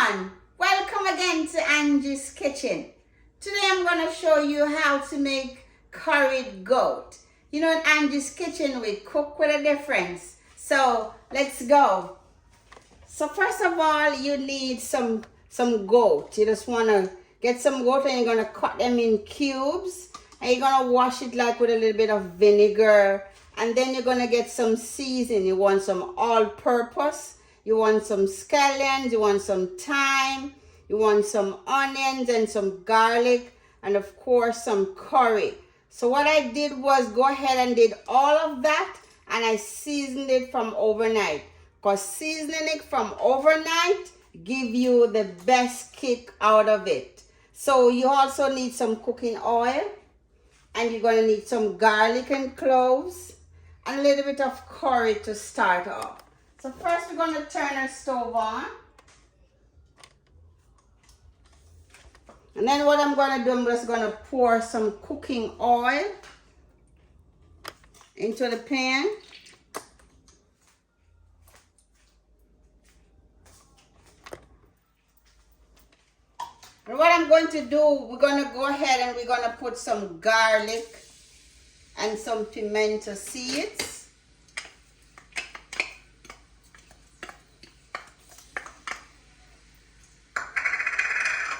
everyone, welcome again to Angie's Kitchen. Today I'm going to show you how to make curried goat. You know, in Angie's Kitchen we cook with a difference. So let's go. So first of all, you need some goat. You just want to get some goat and you're going to cut them in cubes. And you're going to wash it like with a little bit of vinegar. And then you're going to get some seasoning. You want some all-purpose. You want some scallions, you want some thyme, you want some onions and some garlic, and of course some curry. So what I did was go ahead and did all of that, and I seasoned it from overnight. Because seasoning it from overnight give you the best kick out of it. So you also need some cooking oil, and you're going to need some garlic and cloves, and a little bit of curry to start off. So first we're going to turn our stove on. And then what I'm going to do, I'm just going to pour some cooking oil into the pan. And what I'm going to do, we're going to go ahead and we're going to put some garlic and some pimento seeds.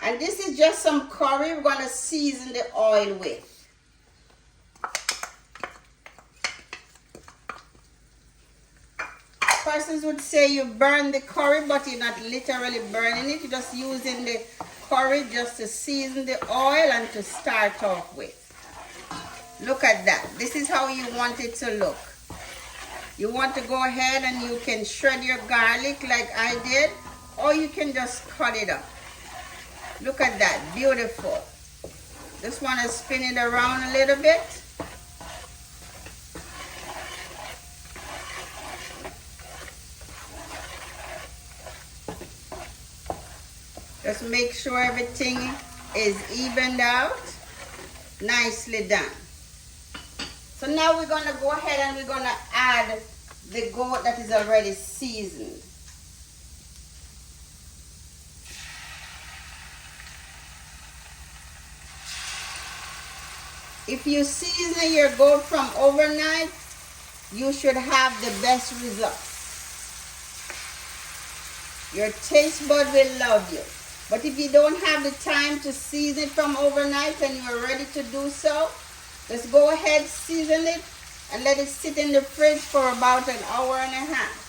And this is just some curry we're going to season the oil with. Persons would say you burn the curry, but you're not literally burning it. You're just using the curry just to season the oil and to start off with. Look at that. This is how you want it to look. You want to go ahead and you can shred your garlic like I did, or you can just cut it up. Look at that, beautiful. Just want to spin it around a little bit. Just make sure everything is evened out. Nicely done. So now we're going to go ahead and we're going to add the goat that is already seasoned. If you season your goat from overnight, you should have the best results. Your taste bud will love you. But if you don't have the time to season it from overnight and you're ready to do so, just go ahead, season it, and let it sit in the fridge for about an hour and a half.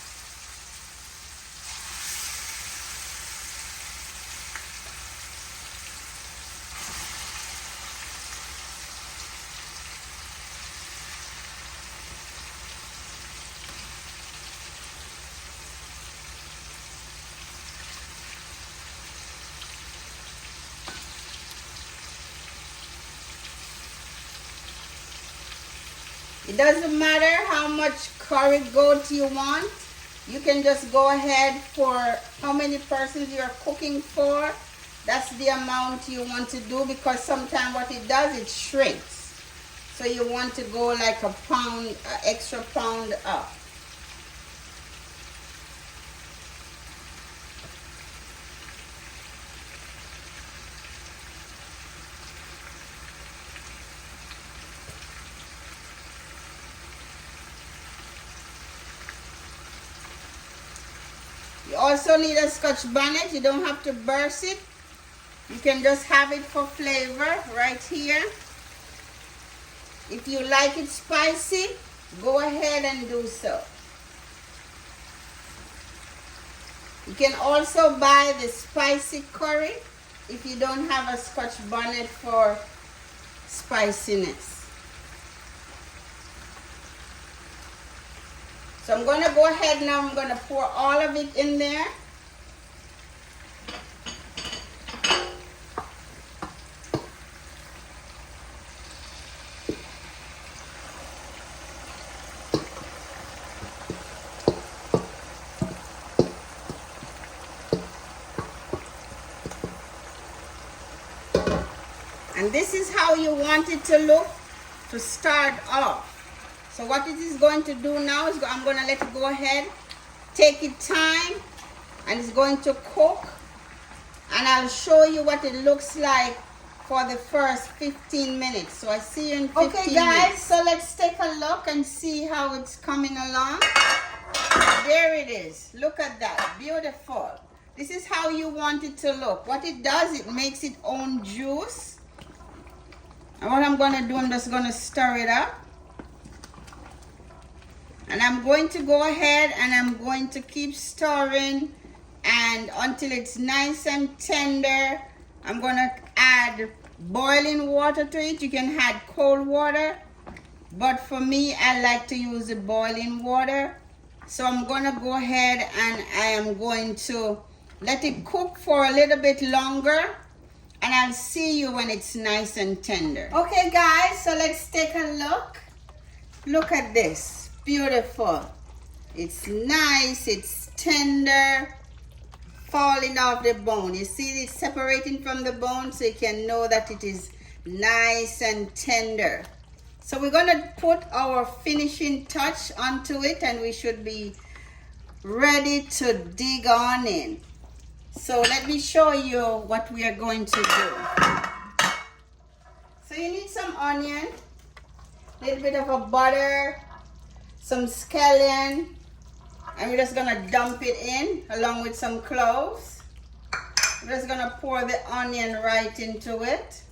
It doesn't matter how much curried goat you want. You can just go ahead for how many persons you're cooking for. That's the amount you want to do, because sometimes what it does, it shrinks. So you want to go like a pound, extra pound up. You also need a Scotch bonnet. You don't have to burst it. You can just have it for flavor right here. If you like it spicy, go ahead and do so. You can also buy the spicy curry if you don't have a Scotch bonnet for spiciness. So I'm going to go ahead now, I'm going to pour all of it in there. And this is how you want it to look to start off. So what it is going to do now is I'm going to let it go ahead, take its time, and it's going to cook and I'll show you what it looks like for the first 15 minutes. So I see you in 15 minutes. Okay guys, so let's take a look and see how it's coming along. There it is. Look at that. Beautiful. This is how you want it to look. What it does, it makes its own juice. And what I'm going to do, I'm just going to stir it up. And I'm going to go ahead and I'm going to keep stirring and until it's nice and tender. I'm going to add boiling water to it. You can add cold water, but for me, I like to use the boiling water. So I'm going to go ahead and I am going to let it cook for a little bit longer, and I'll see you when it's nice and tender. Okay guys, so let's take a look. Look at this. Beautiful. It's nice, it's tender, falling off the bone. You see it's separating from the bone, so you can know that it is nice and tender. So we're going to put our finishing touch onto it, and we should be ready to dig on in. So let me show you what we are going to do. So you need some onion, a little bit of a butter, some scallion, and we're just gonna dump it in along with some cloves. We're just gonna pour the onion right into it.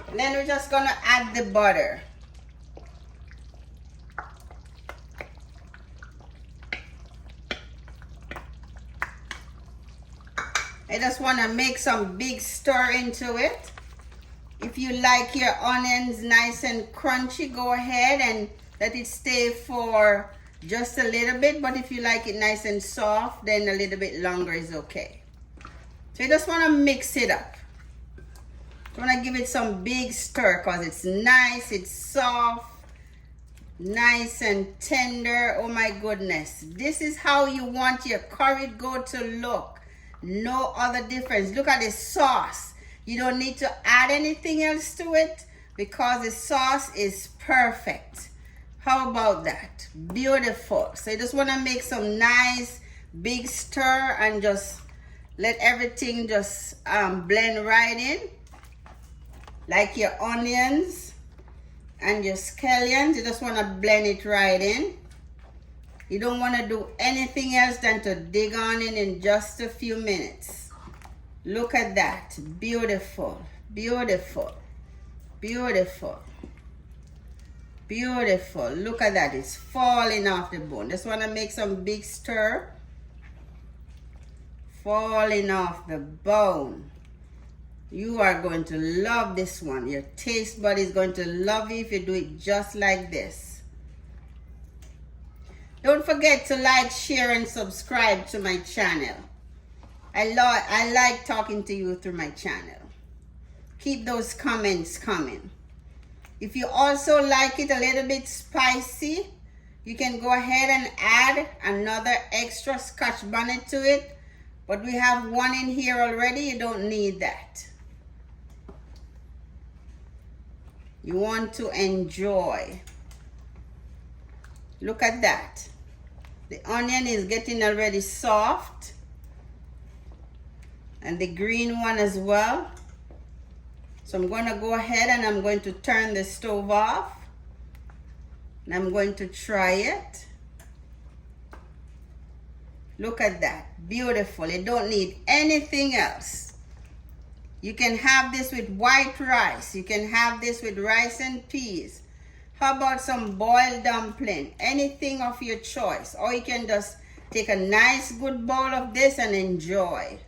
And then we're just gonna add the butter. I just want to make some big stir into it. If you like your onions nice and crunchy, go ahead and let it stay for just a little bit. But if you like it nice and soft, then a little bit longer is okay. So you just want to mix it up. You want to give it some big stir because it's nice, it's soft, nice and tender. Oh my goodness. This is how you want your curried goat to look. No other difference. Look at the sauce. You don't need to add anything else to it because the sauce is perfect. How about that? Beautiful. So you just want to make some nice big stir and just let everything just blend right in. Like your onions and your scallions, you just want to blend it right in. You don't want to do anything else than to dig on in just a few minutes. Look at that. Beautiful, beautiful, beautiful, beautiful. Look at that. It's falling off the bone. Just want to make some big stir. Falling off the bone. You are going to love this one. Your taste bud is going to love you if you do it just like this. Don't forget to like, share, and subscribe to my channel. I like talking to you through my channel. Keep those comments coming. If you also like it a little bit spicy, you can go ahead and add another extra scotch bonnet to it. But we have one in here already. You don't need that. You want to enjoy. Look at that. The onion is getting already soft. And the green one as well. So I'm going to go ahead and I'm going to turn the stove off. And I'm going to try it. Look at that. Beautiful. You don't need anything else. You can have this with white rice. You can have this with rice and peas. How about some boiled dumpling? Anything of your choice. Or you can just take a nice good bowl of this and enjoy.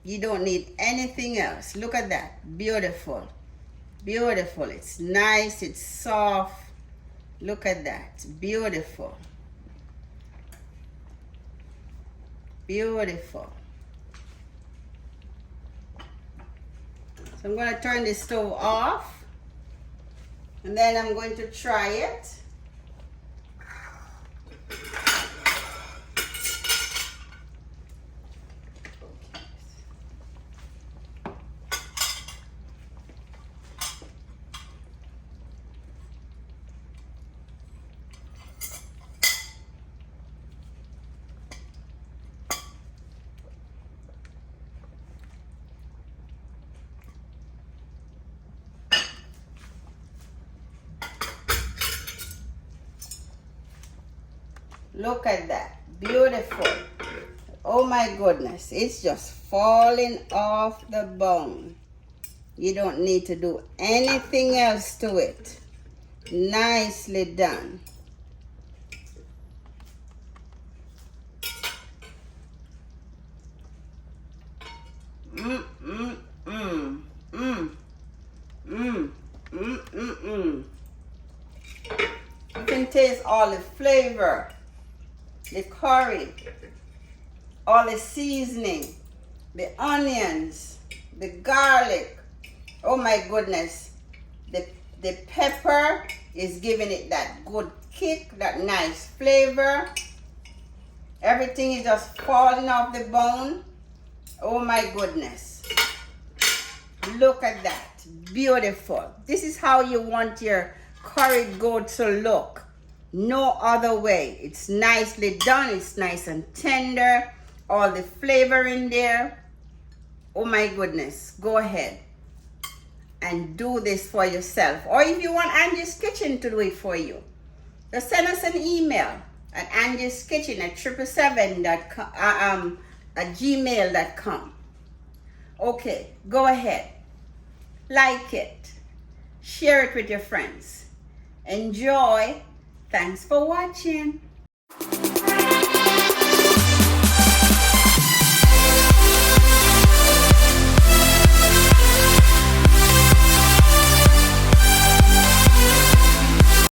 You don't need anything else. Look at that. Beautiful. Beautiful. It's nice. It's soft. Look at that. Beautiful. Beautiful. So I'm going to turn the stove off. And then I'm going to try it. Look at that. Beautiful. Oh my goodness. It's just falling off the bone. You don't need to do anything else to it. Nicely done. You can taste all the flavor, the curry, all the seasoning, the onions, the garlic. Oh my goodness. The pepper is giving it that good kick, that nice flavor. Everything is just falling off the bone. Oh my goodness. Look at that. Beautiful. This is how you want your curried goat to look. No other way. It's nicely done. It's nice and tender. All the flavor in there. Oh my goodness. Go ahead and do this for yourself. Or if you want Angie's Kitchen to do it for you, just send us an email at angie'skitchen@777.com, at gmail.com. Okay, go ahead. Like it. Share it with your friends. Enjoy. Thanks for watching.